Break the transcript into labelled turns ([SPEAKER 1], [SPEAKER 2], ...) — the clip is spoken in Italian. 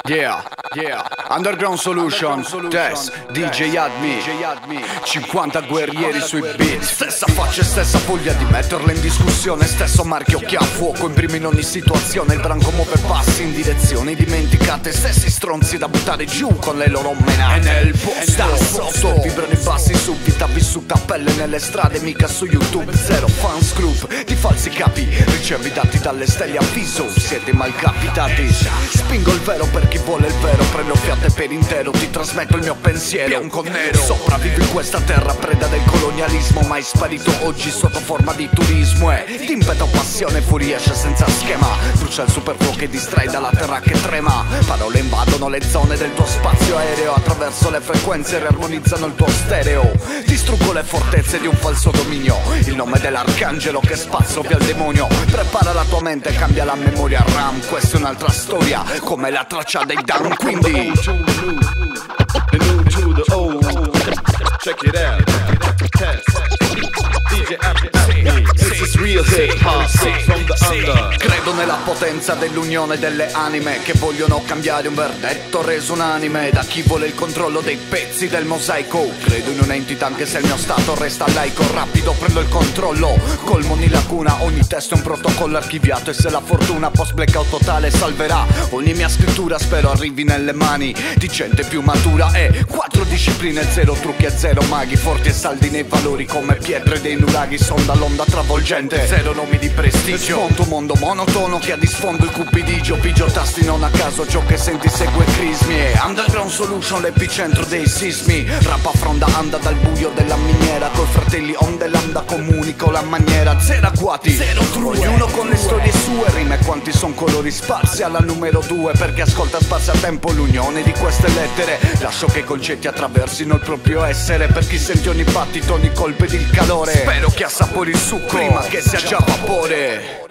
[SPEAKER 1] Yeah, yeah. Underground Solution, Test, DJ Admi, 50 guerrieri sui beat. Stessa faccia e stessa voglia di metterla in discussione. Stesso marchio che a fuoco imprime in ogni situazione. Il branco muove passi in direzioni dimenticate. Stessi stronzi da buttare giù con le loro menate. E nel posto sotto vibrano i bassi su vita vissuta a pelle nelle strade, mica su YouTube. Zero fans group di falsi capi. Ricevi dati dalle stelle, avviso, siete mal capitati. Spingo il vero per chi vuole il vero, prendo fiato per intero, ti trasmetto il mio pensiero. Bianco o nero, sopravvivo in questa terra preda del colonialismo, mai sparito oggi sotto forma di turismo. E d'impeto passione fuoriesce senza schema, brucia il superfuoco che distrae dalla terra che trema. Parole invadono le zone del tuo spazio aereo, attraverso le frequenze riarmonizzano il tuo stereo. Distruggo le fortezze di un falso dominio, il nome dell'arcangelo che spazzo via il demonio. Prepara la tua mente e cambia la memoria RAM, questa è un'altra storia come la traccia dei Dan. Quindi
[SPEAKER 2] the new to the old. Check it out. Test. DJ Admi. This is real hip hop from the under.
[SPEAKER 1] Credo nella potenza dell'unione delle anime che vogliono cambiare un verdetto reso unanime da chi vuole il controllo dei pezzi del mosaico. Credo in un'entità anche se il mio stato resta laico. Rapido prendo il controllo, colmo ogni lacuna. Ogni testo è un protocollo archiviato e se la fortuna post blackout totale salverà ogni mia scrittura, spero arrivi nelle mani di gente più matura. E 4 discipline, 0 trucchi e 0 maghi, forti e saldi nei valori come pietre dei nuraghi. Sonda l'onda travolgente, 0 nomi di prestigio. Sfonto un mondo monotono che ha di sfondo il cupidigio. Pigio tasti non a caso, ciò che senti segue crismi. E Underground Solution, l'epicentro dei sismi. Rappa fronda anda dal buio della miniera, coi fratelli onde lambda comunico la maniera. 0 agguati, 0 true, ognuno con le storie sue. Rime quanti son colori sparsi alla numero 2, perché ascolta sparsi a tempo l'unione di queste lettere. Lascio che i concetti attraversino il proprio essere, per chi sente ogni battito, ogni colpo ed il calore. Spero che assapori il succo prima che sia già vapore.